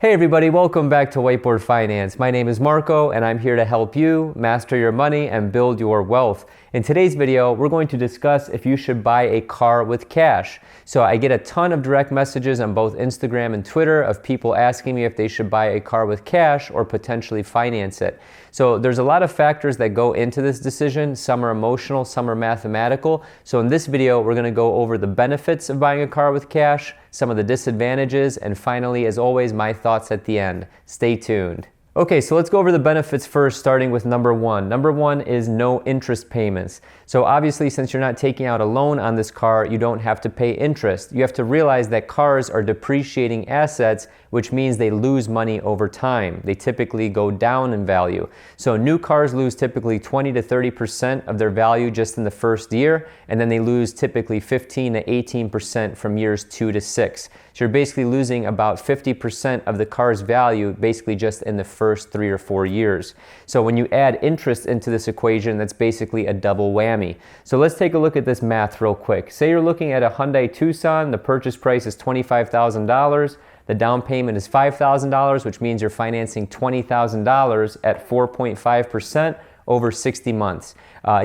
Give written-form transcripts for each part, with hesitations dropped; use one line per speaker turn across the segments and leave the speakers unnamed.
Hey everybody, welcome back to Whiteboard Finance. My name is Marco and I'm here to help you master your money and build your wealth. In today's video, we're going to discuss if you should buy a car with cash. So I get a ton of direct messages on both Instagram and Twitter of people asking me if they should buy a car with cash or potentially finance it. So there's a lot of factors that go into this decision. Some are emotional, some are mathematical. So in this video, we're going to go over the benefits of buying a car with cash, some of the disadvantages, and finally, as always, my thoughts at the end. Stay tuned. Okay, so let's go over the benefits first, starting with number one. Number one is no interest payments. So obviously, since you're not taking out a loan on this car, you don't have to pay interest. You have to realize that cars are depreciating assets, which means they lose money over time. They typically go down in value. So new cars lose typically 20 to 30% of their value just in the first year, and then they lose typically 15 to 18% from years 2 to 6. So you're basically losing about 50% of the car's value basically just in the first 3 or 4 years. So when you add interest into this equation, that's basically a double whammy. So let's take a look at this math real quick. Say you're looking at a Hyundai Tucson, the purchase price is $25,000. The down payment is $5,000, which means you're financing $20,000 at 4.5% over 60 months.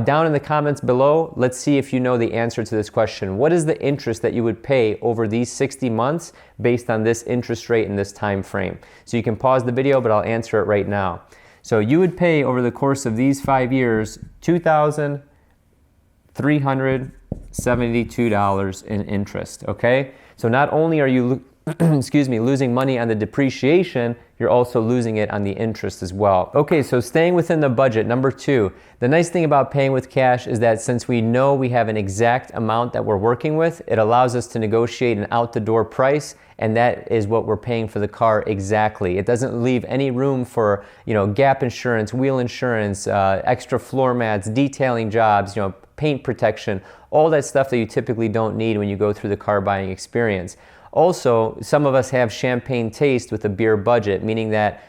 Down in the comments below, let's see if you know the answer to this question. What is the interest that you would pay over these 60 months based on this interest rate in this time frame? So you can pause the video, but I'll answer it right now. So you would pay over the course of these 5 years $2,372 in interest, okay? So not only are you losing money on the depreciation, you're also losing it on the interest as well. Okay, so staying within the budget, number two, the nice thing about paying with cash is that since we know we have an exact amount that we're working with, it allows us to negotiate an out-the-door price, and that is what we're paying for the car exactly. It doesn't leave any room for, gap insurance, wheel insurance, extra floor mats, detailing jobs, paint protection, all that stuff that you typically don't need when you go through the car buying experience. Also, some of us have champagne taste with a beer budget, meaning that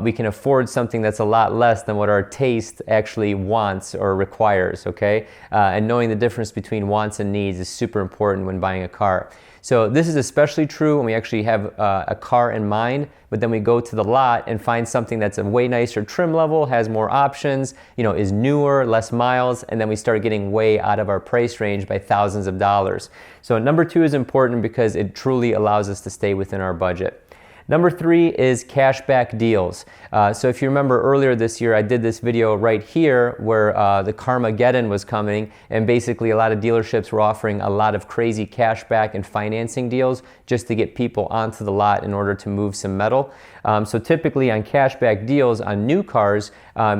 we can afford something that's a lot less than what our taste actually wants or requires, okay? And knowing the difference between wants and needs is super important when buying a car. So this is especially true when we actually have a car in mind, but then we go to the lot and find something that's a way nicer trim level, has more options, is newer, less miles, and then we start getting way out of our price range by thousands of dollars. So number two is important because it truly allows us to stay within our budget. Number three is cashback deals. So if you remember earlier this year, I did this video right here where the Carmageddon was coming, and basically a lot of dealerships were offering a lot of crazy cashback and financing deals just to get people onto the lot in order to move some metal. So typically on cashback deals on new cars,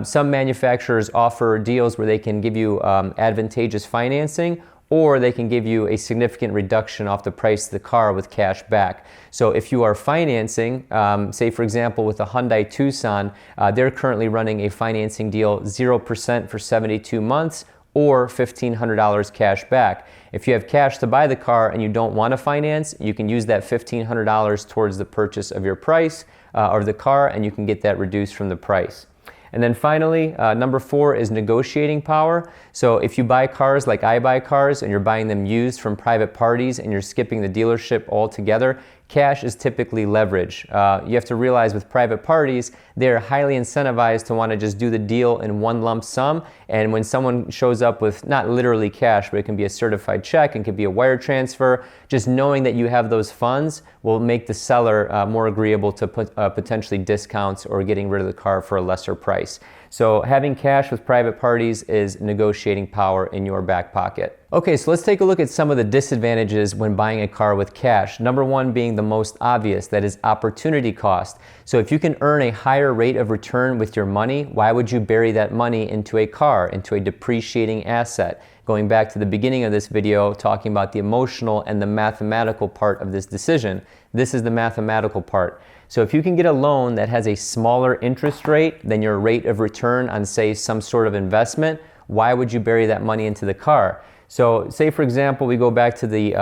some manufacturers offer deals where they can give you advantageous financing, or they can give you a significant reduction off the price of the car with cash back. So if you are financing, say for example with a Hyundai Tucson, they're currently running a financing deal 0% for 72 months or $1,500 cash back. If you have cash to buy the car and you don't want to finance, you can use that $1,500 towards the purchase of your price or the car, and you can get that reduced from the price. And then finally, number four is negotiating power. So if you buy cars like I buy cars and you're buying them used from private parties and you're skipping the dealership altogether, cash is typically leverage. You have to realize with private parties, they're highly incentivized to want to just do the deal in one lump sum. And when someone shows up with not literally cash, but it can be a certified check, it could be a wire transfer, just knowing that you have those funds will make the seller more agreeable to potentially discounts or getting rid of the car for a lesser price. So having cash with private parties is negotiating power in your back pocket. Okay, so let's take a look at some of the disadvantages when buying a car with cash. Number one being the most obvious, that is opportunity cost. So if you can earn a higher rate of return with your money, why would you bury that money into a car, into a depreciating asset? Going back to the beginning of this video, talking about the emotional and the mathematical part of this decision, this is the mathematical part. So if you can get a loan that has a smaller interest rate than your rate of return on, say, some sort of investment, why would you bury that money into the car? So say, for example, we go back to the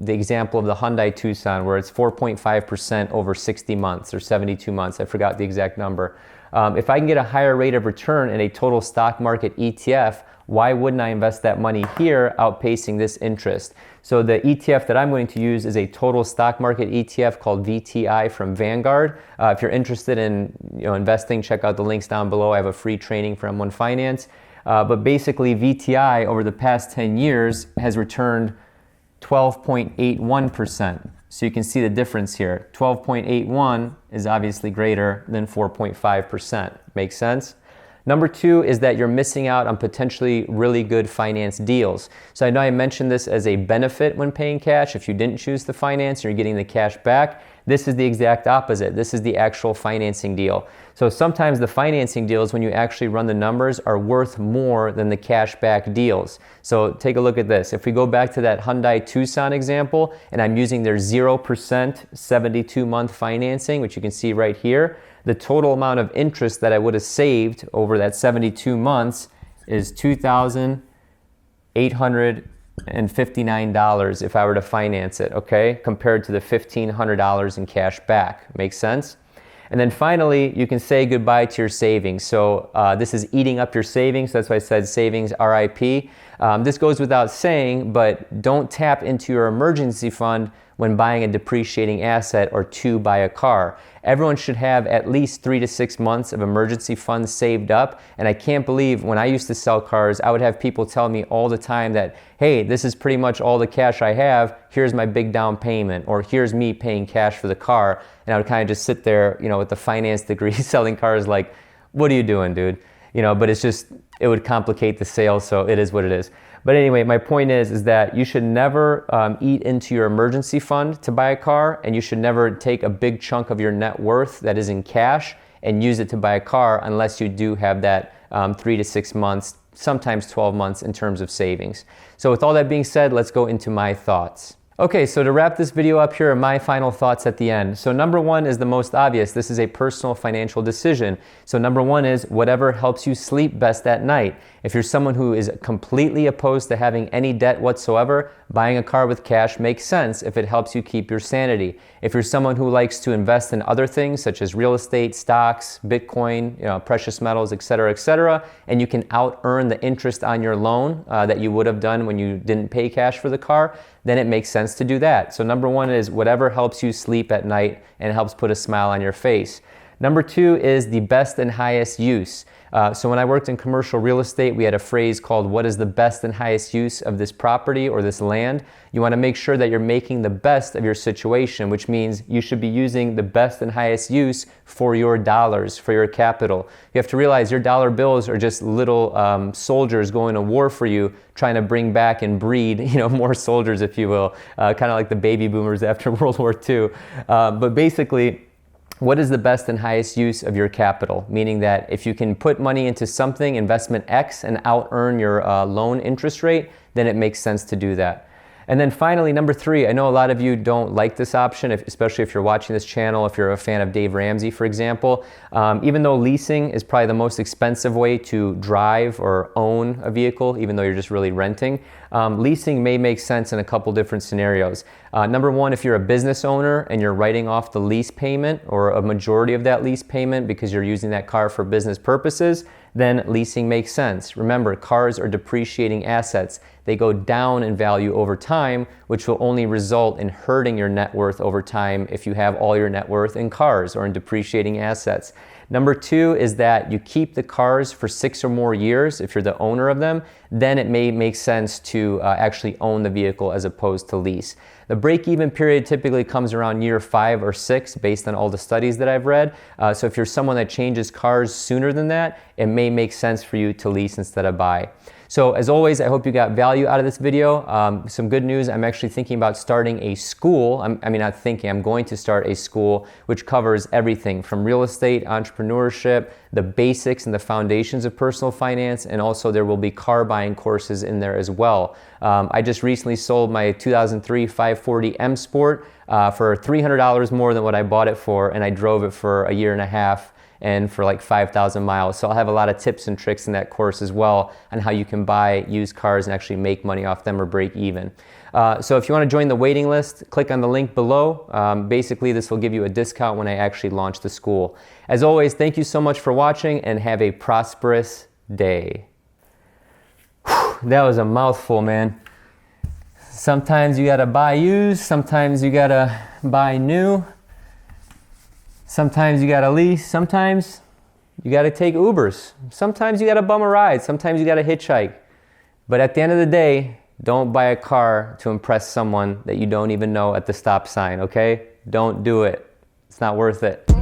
example of the Hyundai Tucson where it's 4.5% over 60 months or 72 months. I forgot the exact number. If I can get a higher rate of return in a total stock market ETF, why wouldn't I invest that money here outpacing this interest? So the ETF that I'm going to use is a total stock market ETF called VTI from Vanguard. If you're interested in investing, check out the links down below. I have a free training for M1 Finance. But basically VTI over the past 10 years has returned 12.81%. So you can see the difference here. 12.81 is obviously greater than 4.5%. Makes sense? Number two is that you're missing out on potentially really good finance deals. So I know I mentioned this as a benefit when paying cash. If you didn't choose to finance, you're getting the cash back. This is the exact opposite. This is the actual financing deal. So sometimes the financing deals, when you actually run the numbers, are worth more than the cash back deals. So take a look at this. If we go back to that Hyundai Tucson example, and I'm using their 0% 72-month financing, which you can see right here, the total amount of interest that I would have saved over that 72 months is $2,859 if I were to finance it, okay? Compared to the $1,500 in cash back. Makes sense? And then finally, you can say goodbye to your savings. So this is eating up your savings. That's why I said savings RIP. This goes without saying, but don't tap into your emergency fund when buying a depreciating asset or to buy a car. Everyone should have at least 3 to 6 months of emergency funds saved up. And I can't believe when I used to sell cars, I would have people tell me all the time that, hey, this is pretty much all the cash I have. Here's my big down payment, or here's me paying cash for the car. And I would kind of just sit there, with the finance degree selling cars like, what are you doing, dude? But it's just, it would complicate the sale. So it is what it is. But anyway, my point is that you should never eat into your emergency fund to buy a car, and you should never take a big chunk of your net worth that is in cash and use it to buy a car unless you do have that 3 to 6 months, sometimes 12 months in terms of savings. So with all that being said, let's go into my thoughts. Okay, so to wrap this video up, here are my final thoughts at the end. So number one is the most obvious. This is a personal financial decision. So number one is whatever helps you sleep best at night. If you're someone who is completely opposed to having any debt whatsoever, buying a car with cash makes sense if it helps you keep your sanity. If you're someone who likes to invest in other things such as real estate, stocks, Bitcoin, precious metals, etc., and you can out-earn the interest on your loan that you would have done when you didn't pay cash for the car, then it makes sense to do that. So number one is whatever helps you sleep at night and helps put a smile on your face. Number two is the best and highest use. So when I worked in commercial real estate, we had a phrase called, what is the best and highest use of this property or this land? You want to make sure that you're making the best of your situation, which means you should be using the best and highest use for your dollars, for your capital. You have to realize your dollar bills are just little soldiers going to war for you, trying to bring back and breed, more soldiers, if you will, kind of like the baby boomers after World War II. But basically, what is the best and highest use of your capital? Meaning that if you can put money into something, investment X, and out-earn your loan interest rate, then it makes sense to do that. And then finally, number three, I know a lot of you don't like this option, especially if you're watching this channel, if you're a fan of Dave Ramsey, for example. Even though leasing is probably the most expensive way to drive or own a vehicle, even though you're just really renting, leasing may make sense in a couple different scenarios. Number one, if you're a business owner and you're writing off the lease payment or a majority of that lease payment because you're using that car for business purposes, then leasing makes sense. Remember, cars are depreciating assets. They go down in value over time, which will only result in hurting your net worth over time if you have all your net worth in cars or in depreciating assets. Number two is that you keep the cars for 6 or more years if you're the owner of them, then it may make sense to actually own the vehicle as opposed to lease. The break-even period typically comes around year 5 or 6 based on all the studies that I've read. So if you're someone that changes cars sooner than that, it may make sense for you to lease instead of buy. So as always, I hope you got value out of this video. Some good news, I'm actually thinking about starting a school. I'm going to start a school which covers everything from real estate, entrepreneurship, the basics and the foundations of personal finance, and also there will be car buying courses in there as well. I just recently sold my 2003 540 M Sport for $300 more than what I bought it for, and I drove it for a year and a half and for like 5,000 miles. So I'll have a lot of tips and tricks in that course as well on how you can buy used cars and actually make money off them or break even. So if you want to join the waiting list, click on the link below. Basically, this will give you a discount when I actually launch the school. As always, thank you so much for watching and have a prosperous day. that was a mouthful, man. Sometimes you gotta buy used, sometimes you gotta buy new, sometimes you gotta lease, sometimes you gotta take Ubers, sometimes you gotta bum a ride, sometimes you gotta hitchhike. But at the end of the day, don't buy a car to impress someone that you don't even know at the stop sign, okay? Don't do it. It's not worth it.